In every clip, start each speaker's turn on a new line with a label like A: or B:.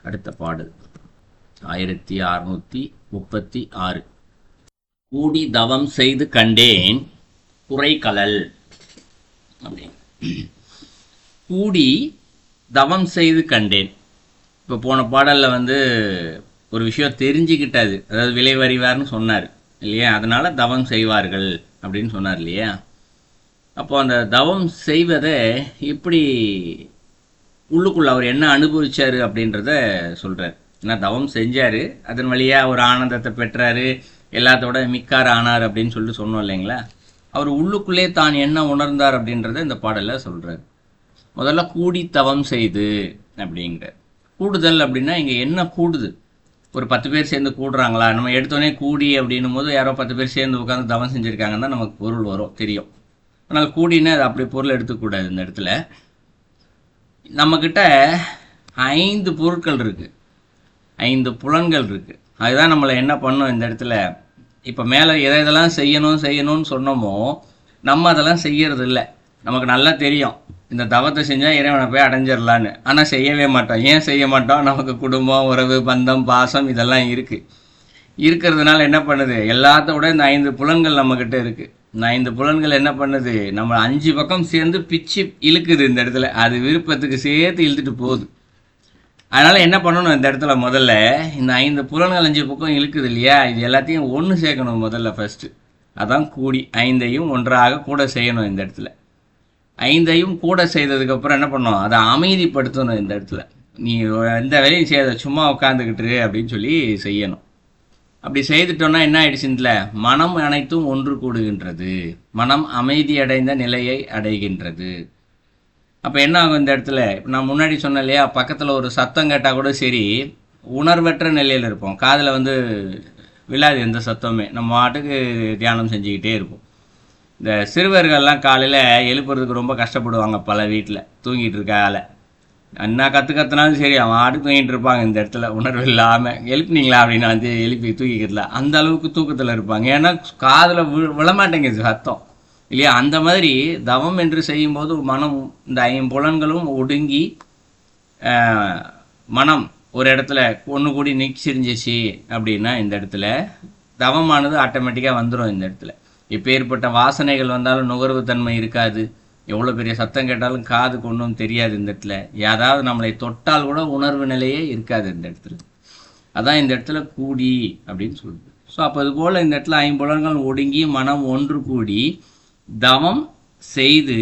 A: அடுத்த பாடல் 1636. கூடி தவம் செய்து கண்டேன் குறைகழல் அப்படின்னு. கூடி தவம் செய்து கண்டேன். இப்போ போன பாடலில் ஒரு விஷயம் தெரிஞ்சுக்கிட்டாது, அதாவது விளைவறிவார்னு சொன்னார் இல்லையா, அதனால தவம் செய்வார்கள் அப்படின்னு சொன்னார் இல்லையா. அப்போ அந்த தவம் செய்வதை எப்படி உள்ளுக்குள்ள அவர் என்ன அனுபவிச்சாரு அப்படின்றத சொல்றார். ஏன்னா தவம் செஞ்சாரு, அதன் வழியா ஒரு ஆனந்தத்தை பெற்றாரு, எல்லாத்தோட மிக்கார் ஆனார் அப்படின்னு சொல்லிட்டு சொன்னோம் இல்லைங்களா. அவர் உள்ளுக்குள்ளே தான் என்ன உணர்ந்தார் அப்படின்றத இந்த பாடல்ல சொல்றாரு. முதல்ல கூடி தவம் செய்து அப்படிங்கிற கூடுதல் அப்படின்னா இங்க என்ன கூடுது? ஒரு 10 பேர் சேர்ந்து கூடுறாங்களா? நம்ம எடுத்தோடனே கூடி அப்படின்னும் போது யாரோ 10 பேர் சேர்ந்து உட்காந்து தவம் செஞ்சுருக்காங்கன்னு தான் நமக்கு பொருள் வரும், தெரியும். ஆனால் கூடினா அது அப்படி பொருள் எடுத்துக்கூடாது. இந்த இடத்துல நம்மக்கிட்ட 5 பொருட்கள் இருக்கு, 5 புலன்கள் இருக்கு. அதுதான் நம்மளை என்ன பண்ணும் இந்த இடத்துல. இப்போ மேலே எதெல்லாம் செய்யணும்னு சொன்னோமோ நம்ம அதெல்லாம் செய்யறது இல்லை. நமக்கு நல்லா தெரியும் இந்த தவத்தை செஞ்சால் இறைவனை போய் அடைஞ்சிடலான்னு, ஆனால் செய்யவே மாட்டோம். ஏன் செய்ய மாட்டோம்? நமக்கு குடும்பம், உறவு, பந்தம், பாசம் இதெல்லாம் இருக்கிறதுனால என்ன பண்ணுது, எல்லாத்தோட இந்த 5 புலன்கள் நம்மக்கிட்ட இருக்குது. இந்த 5 புலன்கள் என்ன பண்ணுது, நம்ம 5 பக்கம் சேர்ந்து பிச்சு இழுக்குது இந்த இடத்துல. அது விருப்பத்துக்கு சேர்த்து இழுத்துட்டு போகுது. அதனால் என்ன பண்ணணும் இந்த இடத்துல, முதல்ல இந்த 5 புலன்கள் 5 பக்கம் இழுக்குது இல்லையா, இது எல்லாத்தையும் ஒன்று சேர்க்கணும் முதல்ல ஃபஸ்ட்டு. அதான் கூடி 5ஐயும் ஒன்றாக கூட செய்யணும். இந்த இடத்துல 5ஐயும் கூட செய்ததுக்கப்புறம் என்ன பண்ணணும், அதை அமைதிப்படுத்தணும். இந்த இடத்துல நீ எந்த வேலையும் செய்யாத, சும்மா உட்காந்துக்கிட்டு அப்படின்னு சொல்லி செய்யணும். அப்படி செய்துட்டோன்னா என்ன ஆயிடுச்சுல, மனம் அனைத்தும் ஒன்று கூடுகின்றது, மனம் அமைதி அடைந்த நிலையை அடைகின்றது. அப்போ என்ன ஆகும் இந்த இடத்துல, நான் முன்னாடி சொன்னேன் இல்லையா, பக்கத்தில் ஒரு சத்தம் கேட்டால் கூட சரி, உணர்வற்ற நிலையில் இருப்போம். காதில் விழாது எந்த சத்தமே, நம்ம பாட்டுக்கு தியானம் செஞ்சுக்கிட்டே இருப்போம். இந்த சிறுவர்கள்லாம் காலையில் எழுப்புறதுக்கு ரொம்ப கஷ்டப்படுவாங்க பல வீட்டில், தூங்கிட்டு இருக்கால. என்ன கற்றுனாலும் சரி அவன் ஆடு தூங்கிட்டு இருப்பாங்க. இந்த இடத்துல உணர்வு இல்லாமல் எழுப்பினீங்களா அப்படின்னு எழுப்பி தூக்கிக்கிறல, அந்த அளவுக்கு தூக்கத்தில் இருப்பாங்க. ஏன்னா காதில் விழமாட்டேங்குது சத்தம் இல்லையா. அந்த மாதிரி தவம் என்று செய்யும்போது மனம், இந்த 5 புலன்களும் ஒடுங்கி மனம் ஒரு இடத்துல ஒன்று கூடி நிச்சிருந்துச்சு அப்படின்னா இந்த இடத்துல தவமானது ஆட்டோமேட்டிக்காக வந்துடும். இந்த இடத்துல இப்போ ஏற்பட்ட வாசனைகள் வந்தாலும் நுகர்வு தன்மை இருக்காது, எவ்வளோ பெரிய சத்தம் கேட்டாலும் காதுக்கு ஒன்றும் தெரியாது. இந்த இடத்துல யாராவது நம்மளை தொட்டால் கூட உணர்வு நிலையே இருக்காது இந்த இடத்துல. அதான் இந்த இடத்துல கூடி அப்படின்னு சொல்லுது. ஸோ அப்போ அது போல் இந்த இடத்துல 5 புலன்கள் ஒடுங்கி மனம் ஒன்று கூடி தவம் செய்து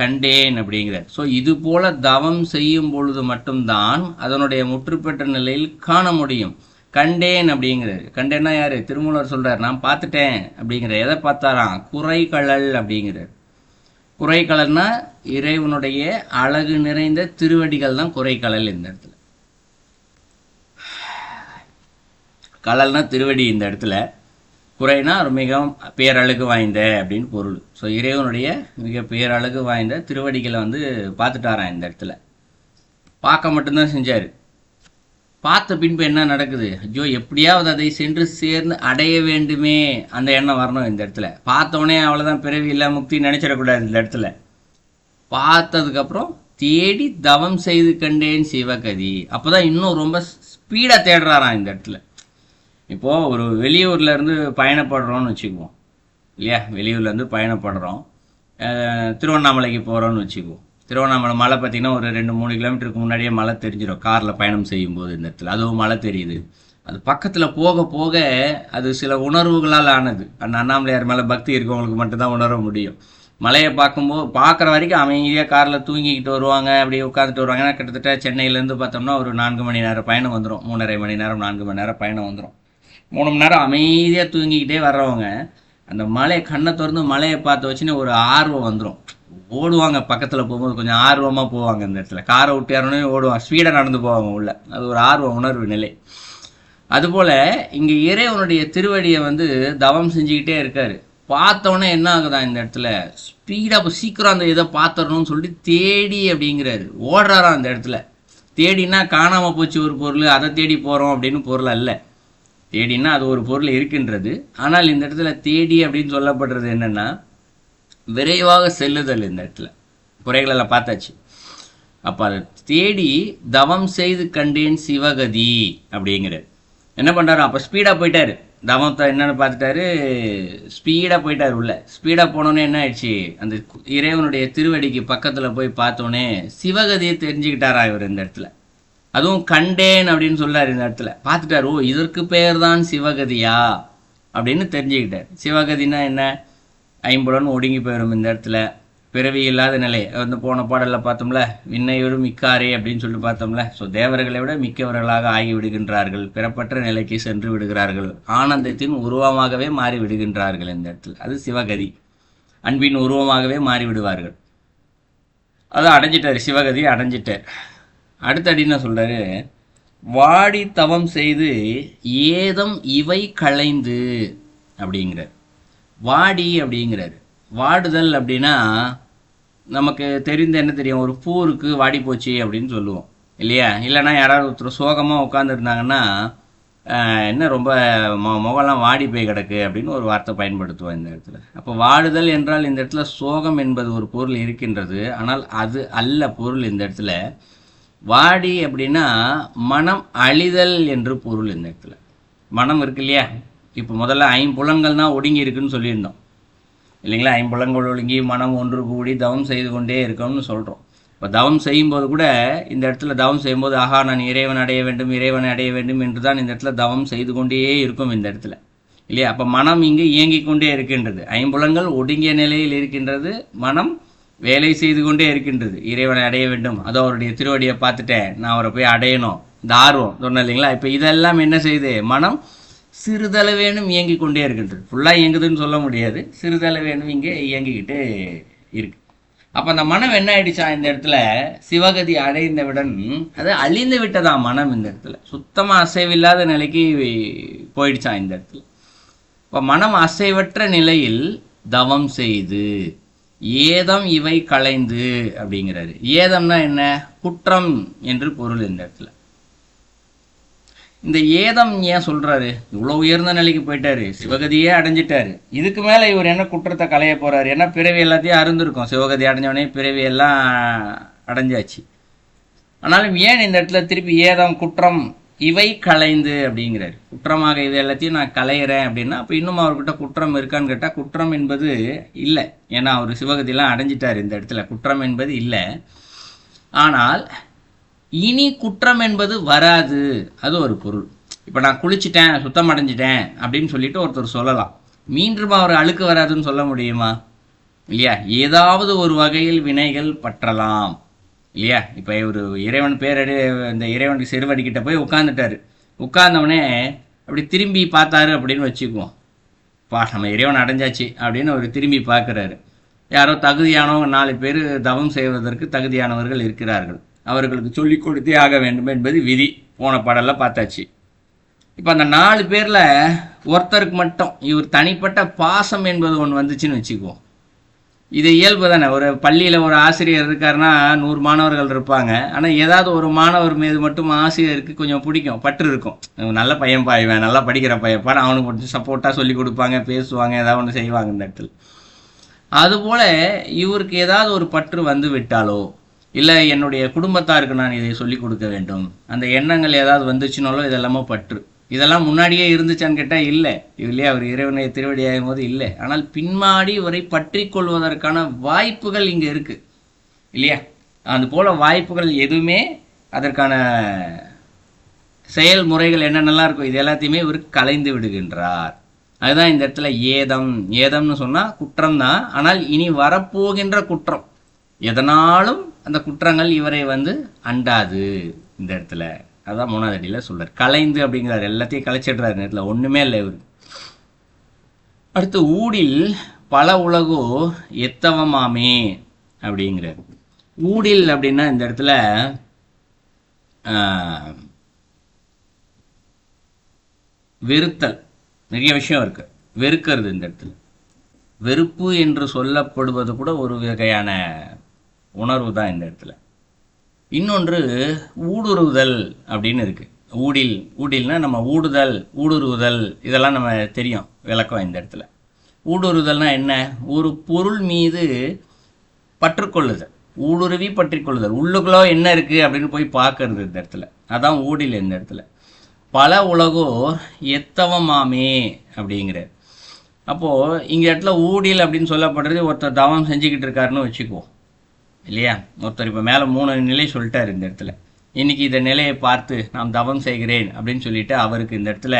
A: கண்டேன் அப்படிங்கிறார். ஸோ இது போல தவம் செய்யும் பொழுது மட்டும்தான் அதனுடைய முற்றுப்பெற்ற நிலையில் காண முடியும். கண்டேன் அப்படிங்கிறார். கண்டேன்னா யாரு? திருமூலர் சொல்றார், நான் பார்த்துட்டேன் அப்படிங்கிற. எதை பார்த்தாராம்? குறைகழல் அப்படிங்கிறார். குறைகழல்னா இறைவனுடைய அழகு நிறைந்த திருவடிகள் தான் குறைகழல். இந்த இடத்துல கழல்னா திருவடி, இந்த இடத்துல குறைனா மிகவும் பேரழகு வாய்ந்த அப்படின்னு பொருள். ஸோ இறைவனுடைய மிக பேரழகு வாய்ந்த திருவடிகளை பார்த்துட்டாரான். இந்த இடத்துல பார்க்க மட்டும்தான் செஞ்சார். பார்த்த பின்பு என்ன நடக்குது, ஐயோ எப்படியாவது அதை சென்று சேர்ந்து அடைய வேண்டுமே அந்த எண்ணம் வரணும். இந்த இடத்துல பார்த்தோடனே அவ்வளோதான் பிறவி இல்லை முக்தி நினைச்சிடக்கூடாது. இந்த இடத்துல பார்த்ததுக்கப்புறம் தேடி தவம் செய்து கண்டேன் சிவகதி. அப்போதான் இன்னும் ரொம்ப ஸ்பீடாக தேடுறாராம் இந்த இடத்துல. இப்போது ஒரு வெளியூர்லேருந்து பயணப்படுறோன்னு வச்சுக்குவோம் இல்லையா, வெளியூர்லேருந்து பயணப்படுறோம், திருவண்ணாமலைக்கு போகிறோன்னு வச்சுக்குவோம். திருவண்ணாமலை மலை பார்த்திங்கன்னா ஒரு 2-3 கிலோமீட்டருக்கு முன்னாடியே மலை தெரிஞ்சிடும் காரில் பயணம் செய்யும்போது. இந்த இடத்துல அதுவும் மலை தெரியுது. அது பக்கத்தில் போக போக அது சில உணர்வுகளால் ஆனது. அந்த அண்ணாமலையார் மேலே பக்தி இருக்கவங்களுக்கு மட்டும்தான் உணர முடியும். மலையை பார்க்குற வரைக்கும் அமைதியாக காரில் தூங்கிக்கிட்டு வருவாங்க, அப்படியே உட்காந்துட்டு வருவாங்க. ஏன்னா கிட்டத்தட்ட சென்னையிலேருந்து பார்த்தோம்னா ஒரு 4 மணி நேரம் பயணம் வந்துடும், 3.5 மணி நேரம் 4 மணி நேரம் பயணம் வந்துடும். 3 மணி நேரம் அமைதியாக தூங்கிக்கிட்டே வர்றவங்க அந்த மலையை கண்ணை திறந்து மலையை பார்த்து வச்சுன்னு ஒரு ஆர்வம் வந்துடும், ஓடுவாங்க. பக்கத்தில் போகும்போது கொஞ்சம் ஆர்வமாக போவாங்க. இந்த இடத்துல காரை விட்டு யாருனே ஓடுவாங்க, ஸ்பீடாக நடந்து போவாங்க உள்ள. அது ஒரு ஆர்வ உணர்வு நிலை. அதுபோல் இங்கே இறைவனுடைய திருவடியை தவம் செஞ்சுக்கிட்டே இருக்காரு. பார்த்தோன்னே என்ன ஆகுதான் இந்த இடத்துல, ஸ்பீடாக சீக்கிரம் அந்த இதை பார்த்துடணும்னு சொல்லிட்டு தேடி அப்படிங்கிறாரு, ஓடுறாராம். அந்த இடத்துல தேடினா காணாமல் போச்சு ஒரு பொருள், அதை தேடி போகிறோம் அப்படின்னு பொருள் அல்ல. தேடினா அது ஒரு பொருள் இருக்கின்றது. ஆனால் இந்த இடத்துல தேடி அப்படின்னு சொல்லப்படுறது என்னென்னா விரைவாக செல்லுதல். இந்த இடத்துல குறைகளெல்லாம் பார்த்தாச்சு. அப்போ அதை தேடி தவம் செய்து கண்டேன் சிவகதி அப்படிங்கிறார். என்ன பண்ணுறாரு, அப்போ ஸ்பீடாக போயிட்டார். தவத்தை என்னென்னு பார்த்துட்டாரு, ஸ்பீடாக போயிட்டார் உள்ள. ஸ்பீடாக போனோன்னே என்ன ஆயிடுச்சு, அந்த இறைவனுடைய திருவடிக்கு பக்கத்தில் போய் பார்த்தோன்னே சிவகதியை தெரிஞ்சுக்கிட்டாரா இவர் இந்த இடத்துல. அதுவும் கண்டேன் அப்படின்னு சொல்றாரு இந்த இடத்துல. பார்த்துட்டார், ஓ இதற்கு பெயர் தான் சிவகதியா அப்படின்னு தெரிஞ்சுக்கிட்டார். சிவகதினா என்ன, ஐம்புலன் ஒடுங்கி போயிடும் இந்த இடத்துல, பிறவி இல்லாத நிலை. வந்து போன பாடலில் பார்த்தோம்ல, விண்ணையோடு மிக்காரே அப்படின்னு சொல்லிட்டு பார்த்தோம்ல. ஸோ தேவர்களை விட மிக்கவர்களாக ஆகி விடுகின்றார்கள், பிறப்பற்ற நிலைக்கு சென்று விடுகிறார்கள், ஆனந்தத்தின் உருவமாகவே மாறி விடுகின்றார்கள் இந்த இடத்துல. அது சிவகதி, அன்பின் உருவமாகவே மாறி விடுவார்கள். அதை அடைஞ்சிட்டார், சிவகதி அடைஞ்சிட்டார். அடுத்தடி என்ன சொல்றாரு, வாடி தவம் செய்து ஏதம் இவை களைந்து அப்படிங்கிறார். வாடி அப்படிங்கிறாரு. வாடுதல் அப்படின்னா நமக்கு தெரிந்த என்ன தெரியும், ஒரு பூ இருக்கு வாடி போச்சு அப்படின்னு சொல்லுவோம் இல்லையா. இல்லைன்னா யாராவது ஒருத்தர் சோகமாக உட்காந்துருந்தாங்கன்னா என்ன ரொம்ப முகம்லாம் வாடி போய் கிடக்கு அப்படின்னு ஒரு வார்த்தை பயன்படுத்துவோம் இந்த இடத்துல. அப்போ வாடுதல் என்றால் இந்த இடத்துல சோகம் என்பது ஒரு பொருள் இருக்கின்றது, ஆனால் அது அல்ல பொருள் இந்த இடத்துல. வாடி அப்படின்னா மனம் அழிதல் என்று பொருள் இந்த இடத்துல. மனம் இருக்கு இல்லையா, இப்போ முதல்ல ஐம்புலன்கள் தான் ஒடுங்கி இருக்குன்னு சொல்லியிருந்தோம் இல்லைங்களா. ஐம்புலன்கள் ஒடுங்கி மனம் ஒன்று கூடி தவம் செய்து கொண்டே இருக்கணும்னு சொல்கிறோம். இப்போ தவம் செய்யும்போது கூட இந்த இடத்துல தவம் செய்யும்போது ஆஹா நான் இறைவன் அடைய வேண்டும், இறைவனை அடைய வேண்டும் என்று தான் இந்த இடத்துல தவம் செய்து கொண்டே இருக்கும் இந்த இடத்துல இல்லையா. அப்போ மனம் இங்கு இயங்கிக் கொண்டே இருக்கின்றது, ஐம்புலன்கள் ஒடுங்கிய நிலையில் இருக்கின்றது, மனம் வேலை செய்து கொண்டே இருக்கின்றது. இறைவனை அடைய வேண்டும், அதோ அவருடைய திருவடியை பார்த்துட்டேன், நான் அவரை போய் அடையணும், இந்த ஆர்வம் சொன்னேன் இல்லைங்களா. இப்போ இதெல்லாம் என்ன செய்யுது, மனம் சிறிதளவேனும் இயங்கி கொண்டே இருக்கின்றது. ஃபுல்லாக இயங்குதுன்னு சொல்ல முடியாது, சிறிதளவேனும் இங்கே இயங்கிக்கிட்டு இருக்கு. அப்போ அந்த மனம் என்ன ஆயிடுச்சா இந்த இடத்துல, சிவகதி அடைந்தவுடன் அது அழிந்து விட்டதா மனம் இந்த இடத்துல, சுத்தமாக அசைவில்லாத நிலைக்கு போயிடுச்சான் இந்த இடத்துல. இப்போ மனம் அசைவற்ற நிலையில் தவம் செய்து ஏதம் இவை களைந்து அப்படிங்கிறாரு. ஏதம்னா என்ன, குற்றம் என்று பொருள் இந்த இடத்துல. இந்த ஏதம் ஏன் சொல்றாரு, இவ்வளோ உயர்ந்த நிலைக்கு போயிட்டாரு, சிவகதியே அடைஞ்சிட்டாரு, இதுக்கு மேலே இவர் என்ன குற்றத்தை களைய போறாரு, ஏன்னா பிறவி எல்லாத்தையும் அருந்திருக்கும், சிவகதி அடைஞ்சவனே பிறவி எல்லாம் அடைஞ்சாச்சு. ஆனாலும் ஏன் இந்த இடத்துல திருப்பி ஏதம் குற்றம் இவை களைந்து அப்படிங்கிறாரு. குற்றமாக இது எல்லாத்தையும் நான் களையிறேன் அப்படின்னா அப்போ இன்னும் அவர்கிட்ட குற்றம் இருக்கான்னு கேட்டால் குற்றம் என்பது இல்லை, ஏன்னா அவர் சிவகதியெல்லாம் அடைஞ்சிட்டார் இந்த இடத்துல, குற்றம் என்பது இல்லை. ஆனால் இனி குற்றம் என்பது வராது, அது ஒரு பொருள். இப்போ நான் குளிச்சுட்டேன் சுத்தம் அடைஞ்சிட்டேன் அப்படின்னு சொல்லிட்டு ஒருத்தர் சொல்லலாம், மீண்டும் அவர் அழுக்கு வராதுன்னு சொல்ல முடியுமா இல்லையா. ஏதாவது ஒரு வகையில் வினைகள் பற்றலாம் இல்லையா. இப்போ ஒரு இறைவன் பேரடி இந்த இறைவனுக்கு சிறுவடிக்கிட்ட போய் உட்காந்துட்டாரு, உட்கார்ந்தவனே அப்படி திரும்பி பார்த்தாரு அப்படின்னு வச்சுக்குவோம், நம்ம இறைவன் அடைஞ்சாச்சு அப்படின்னு அவர் திரும்பி பார்க்குறாரு. யாரோ தகுதியானவங்க 4 பேர் தவம் செய்வதற்கு தகுதியானவர்கள் இருக்கிறார்கள், அவர்களுக்கு சொல்லிக் கொடுத்தே ஆக வேண்டும் என்பது விதி, போன பாடலில் பார்த்தாச்சு. இப்போ அந்த 4 பேரில் ஒருத்தருக்கு மட்டும் இவர் தனிப்பட்ட பாசம் என்பது ஒன்று வந்துச்சுன்னு வச்சுக்குவோம். இது இயல்பு தானே, ஒரு பள்ளியில் ஒரு ஆசிரியர் இருக்காருன்னா 100 மாணவர்கள் இருப்பாங்க, ஆனால் ஏதாவது ஒரு மாணவர் மீது மட்டும் ஆசிரியருக்கு கொஞ்சம் பிடிக்கும், பற்று இருக்கும், நல்ல பையன்பா இவன் நல்லா படிக்கிற பையன்பான்னு அவனுக்கு கொஞ்சம் சப்போர்ட்டாக சொல்லி கொடுப்பாங்க, பேசுவாங்க, ஏதாவது ஒன்று செய்வாங்க இந்த இடத்துல. அதுபோல் இவருக்கு ஏதாவது ஒரு பற்று வந்து விட்டாலோ, இல்லை என்னுடைய குடும்பத்தாருக்கு நான் இதை சொல்லிக் கொடுக்க வேண்டும், அந்த எண்ணங்கள் ஏதாவது வந்துச்சுனாலோ இதெல்லாமோ பற்று. இதெல்லாம் முன்னாடியே இருந்துச்சான்னு கேட்டால் இல்லை இல்லையா, அவர் இறைவனை திருவடியாகும் போது இல்லை. ஆனால் பின்மாடி இவரை பற்றி கொள்வதற்கான வாய்ப்புகள் இங்கே இருக்குது இல்லையா. அது போல் வாய்ப்புகள் எதுவுமே, அதற்கான செயல்முறைகள் என்னென்னலாம் இருக்கும் இது எல்லாத்தையுமே இவர் கலைந்து விடுகின்றார். அதுதான் இந்த இடத்துல ஏதம். ஏதம்னு சொன்னால் குற்றம் தான், ஆனால் இனி வரப்போகின்ற குற்றம் எதனாலும் அந்த குற்றங்கள் இவரை அண்டாது இந்த இடத்துல. அதான் 3வது அடியில் சொல்றார், கலைந்து அப்படிங்கிறார், எல்லாத்தையும் கலைச்சிடுறாரு நேரத்தில், ஒன்றுமே இல்லை இவர். அடுத்து ஊடில் பல உலகோ எத்தவமாமே அப்படிங்கிறார். ஊடில் அப்படின்னா இந்த இடத்துல வெறுத்தல், நிறைய விஷயம் இருக்கு, வெறுக்கிறது இந்த இடத்துல. வெறுப்பு என்று சொல்லப்படுவது கூட ஒரு வகையான உணர்வு தான் இந்த இடத்துல. இன்னொன்று ஊடுருவுதல் அப்படின்னு இருக்கு. ஊடில்னா நம்ம ஊடுதல், ஊடுருவுதல், இதெல்லாம் நம்ம தெரியும் விளக்கம் இந்த இடத்துல. ஊடுருவுதல்னா என்ன, ஒரு பொருள் மீது பற்றுக்கொள்ளுதல். ஊடுருவி பற்றி கொள்ளுதல், உள்ளுக்குள்ள என்ன இருக்கு அப்படின்னு போய் பார்க்கறது இந்த இடத்துல. அதான் ஊடில் இந்த இடத்துல. பல உலகோர் எத்தவமாமே அப்படிங்கிறார். அப்போது இங்கே இடத்துல ஊடில் அப்படின்னு சொல்லப்படுறது ஒருத்தர் தவம் செஞ்சுக்கிட்டு இருக்காருன்னு வச்சுக்குவோம் இல்லையா. ஒருத்தர் இப்போ மேலே 3 நிலை சொல்லிட்டார் இந்த இடத்துல. இன்னைக்கு இந்த நிலையை பார்த்து நாம் தவம் செய்கிறேன் அப்படின்னு சொல்லிட்டு அவருக்கு இந்த இடத்துல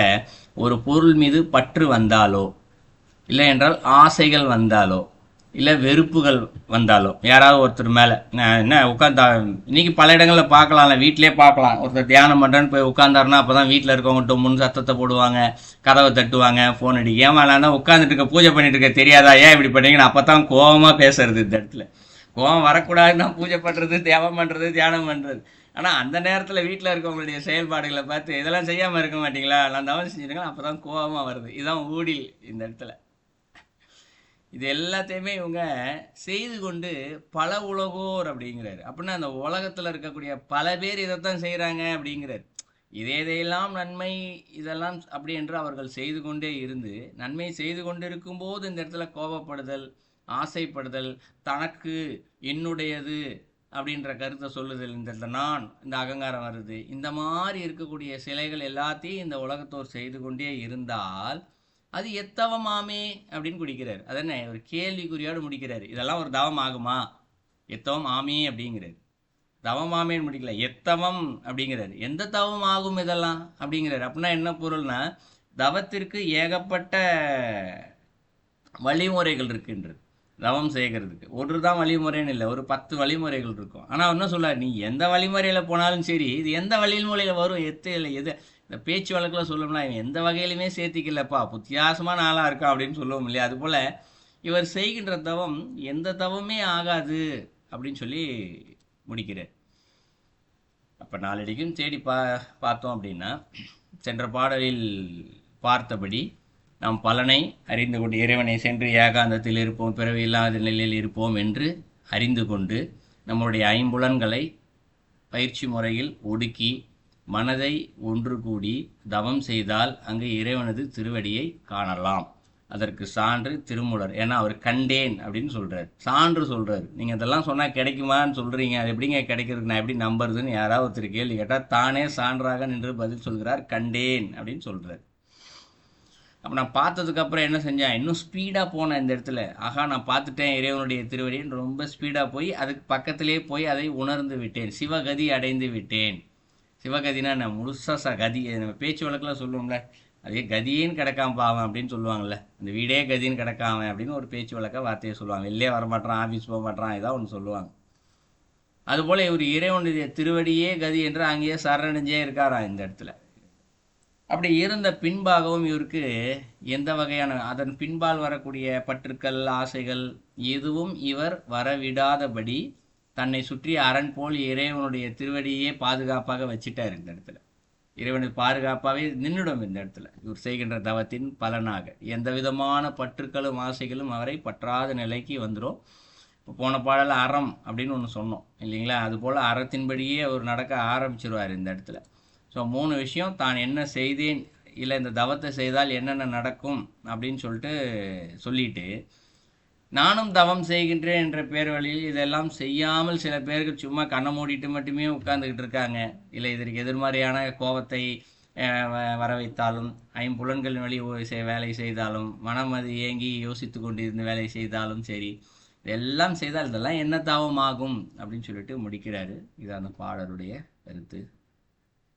A: ஒரு பொருள் மீது பற்று வந்தாலோ, இல்லை என்றால் ஆசைகள் வந்தாலோ, இல்லை வெறுப்புகள் வந்தாலோ, யாராவது ஒருத்தர் மேலே என்ன உட்காந்தா, இன்னைக்கு பல இடங்களில் பார்க்கலாம்ல, வீட்டிலே பார்க்கலாம். ஒருத்தர் தியானம் பண்ணுறேன்னு போய் உட்காந்தாருன்னா அப்போ தான் வீட்டில் இருக்கவங்ககிட்ட முன் சத்தத்தை போடுவாங்க, கதவை தட்டுவாங்க, ஃபோன் அடி, ஏமாலாம் தான் உட்காந்துட்டு இருக்க, பூஜை பண்ணிட்டு இருக்க, தெரியாதா ஏன் இப்படி பண்ணீங்கன்னு அப்போ தான் கோபமாக பேசுறது இந்த இடத்துல. கோபம் வரக்கூடாதுன்னா பூஜை பண்ணுறது, தியானம் பண்ணுறது, தியானம் பண்ணுறது. ஆனால் அந்த நேரத்தில் வீட்டில் இருக்கவங்களுடைய செயல்பாடுகளை பார்த்து இதெல்லாம் செய்யாமல் இருக்க மாட்டீங்களா, நான் தவறு செஞ்சுருக்கேன், அப்போ தான் கோபமாக வருது. இதுதான் ஊடில் இந்த இடத்துல. இது எல்லாத்தையுமே இவங்க செய்து கொண்டு பல உலகோர் அப்படிங்கிறாரு. அப்படின்னா அந்த உலகத்தில் இருக்கக்கூடிய பல பேர் இதைத்தான் செய்கிறாங்க அப்படிங்கிறார். இதையெல்லாம் நன்மை இதெல்லாம் அப்படி என்று அவர்கள் செய்து கொண்டே இருந்து, நன்மை செய்து கொண்டிருக்கும் போது இந்த இடத்துல கோபப்படுதல், ஆசைப்படுதல், தனக்கு என்னுடையது அப்படின்ற கருத்தை சொல்லுதல், இந்த இடத்துல நான், இந்த அகங்காரம் வருது. இந்த மாதிரி இருக்கக்கூடிய சிலைகள் எல்லாத்தையும் இந்த உலகத்தோர் செய்து கொண்டே இருந்தால் அது எத்தவமாமே அப்படின்னு குடிக்கிறார். அது என்ன ஒரு கேள்விக்குறியோடு முடிக்கிறார். இதெல்லாம் ஒரு தவம் ஆகுமா, எத்தவம் ஆமே அப்படிங்கிறார். தவமாமேன்னு முடிக்கல, எத்தவம் அப்படிங்கிறார். எந்த தவம் ஆகும் இதெல்லாம் அப்படிங்கிறார். அப்படின்னா என்ன பொருள்னா, தவத்திற்கு ஏகப்பட்ட வழிமுறைகள் இருக்குன்றது. தவம் செய்கிறதுக்கு ஒரு தான் வழிமுறைன்னு இல்லை, ஒரு 10 வழிமுறைகள் இருக்கும். ஆனால் என்ன சொல்ல, நீ எந்த வழிமுறையில் போனாலும் சரி, இது எந்த வழிமுறையில் வரும், இல்லை எது இந்த பேச்சு வழக்கில் சொல்லணும்னா இவன் எந்த வகையிலுமே சேர்த்திக்கலப்பா, வித்தியாசமான ஆளாக இருக்கான் அப்படின்னு சொல்லுவோம் இல்லையா. அதுபோல் இவர் செய்கின்ற தவம் எந்த தவமே ஆகாது அப்படின்னு சொல்லி முடிக்கிறார். அப்போ நாளடிக்கும் தேடி பார்த்தோம் அப்படின்னா, சென்ற பாடலில் பார்த்தபடி நாம் பலனை அறிந்து கொண்டு இறைவனை சென்று ஏகாந்தத்தில் இருப்போம், பிறவி இல்லாத நிலையில் இருப்போம் என்று அறிந்து கொண்டு நம்முடைய ஐம்புலன்களை பயிற்சி முறையில் ஒடுக்கி மனதை ஒன்று கூடி தவம் செய்தால் அங்கு இறைவனது திருவடியை காணலாம். அதற்கு சான்று திருமூலர். ஏன்னா அவர் கண்டேன் அப்படின்னு சொல்கிறார், சான்று சொல்கிறார். நீங்கள் இதெல்லாம் சொன்னால் கிடைக்குமான்னு சொல்கிறீங்க, அது எப்படிங்க கிடைக்கிறதுக்கு நான் எப்படி நம்புறதுன்னு யாராவது ஒருத்தர் கேள்வி கேட்டால் தானே சான்றாக நின்று பதில் சொல்கிறார், கண்டேன் அப்படின்னு சொல்கிறார். அப்போ நான் பார்த்ததுக்கப்புறம் என்ன செஞ்சேன், இன்னும் ஸ்பீடாக போனேன் இந்த இடத்துல. ஆகா நான் பார்த்துட்டேன் இறைவனுடைய திருவடின்னு ரொம்ப ஸ்பீடாக போய் அதுக்கு பக்கத்திலே போய் அதை உணர்ந்து விட்டேன், சிவகதி அடைந்து விட்டேன். சிவகதினா நான் முழுசாக கதி, நம்ம பேச்சு வழக்கில் சொல்லுவோம்ல, அதே கதியின்னு கிடக்காம பாவன் அப்படின்னு சொல்லுவாங்கள்ல, அந்த வீடே கதின்னு கிடக்காம அப்படின்னு ஒரு பேச்சு வழக்க வார்த்தையை சொல்லுவாங்க. வெளிலே வரமாட்டான், ஆஃபீஸ் போக மாட்டான், இதான் ஒன்று சொல்லுவாங்க. அதுபோல் இவர் இறைவனுடைய திருவடியே கதி என்று அங்கேயே சரணடைஞ்சே இருக்காராம் இந்த இடத்துல. அப்படி இருந்த பின்பாகவும் இவருக்கு எந்த வகையான அதன் பின்பால் வரக்கூடிய பற்றுக்கள், ஆசைகள் எதுவும் இவர் வரவிடாதபடி தன்னை சுற்றி அரண் போல் இறைவனுடைய திருவடியே பாதுகாப்பாக வச்சுட்டார் இந்த இடத்துல. இறைவனுக்கு பாதுகாப்பாகவே நின்றுடும் இந்த இடத்துல. இவர் செய்கின்ற தவத்தின் பலனாக எந்த விதமான பற்றுக்களும் ஆசைகளும் அவரை பற்றாத நிலைக்கு வந்துடும். இப்போ போன பாடல அறம் அப்படின்னு ஒன்று சொன்னோம் இல்லைங்களா, அதுபோல் அறத்தின்படியே அவர் நடக்க ஆரம்பிச்சிருவார் இந்த இடத்துல. ஸோ 3 விஷயம், தான் என்ன செய்தேன், இல்லை இந்த தவத்தை செய்தால் என்னென்ன நடக்கும் அப்படின்னு சொல்லிட்டு நானும் தவம் செய்கின்றேன் என்ற பேர் வழியில் இதெல்லாம் செய்யாமல் சில பேருக்கு சும்மா கண்ணை மூடிட்டு மட்டுமே உட்கார்ந்துக்கிட்டு இருக்காங்க. இல்லை இதற்கு எதிர்மறையான கோபத்தை வர வைத்தாலும், ஐம்புலன்களின் வழி வேலை செய்தாலும், மனம் அது ஏங்கி யோசித்து கொண்டிருந்து வேலை செய்தாலும் சரி, இதெல்லாம் செய்தால் இதெல்லாம் என்ன தவமாகும் அப்படின்னு சொல்லிட்டு முடிக்கிறாரு. இது அந்த பாடலுடைய கருத்து.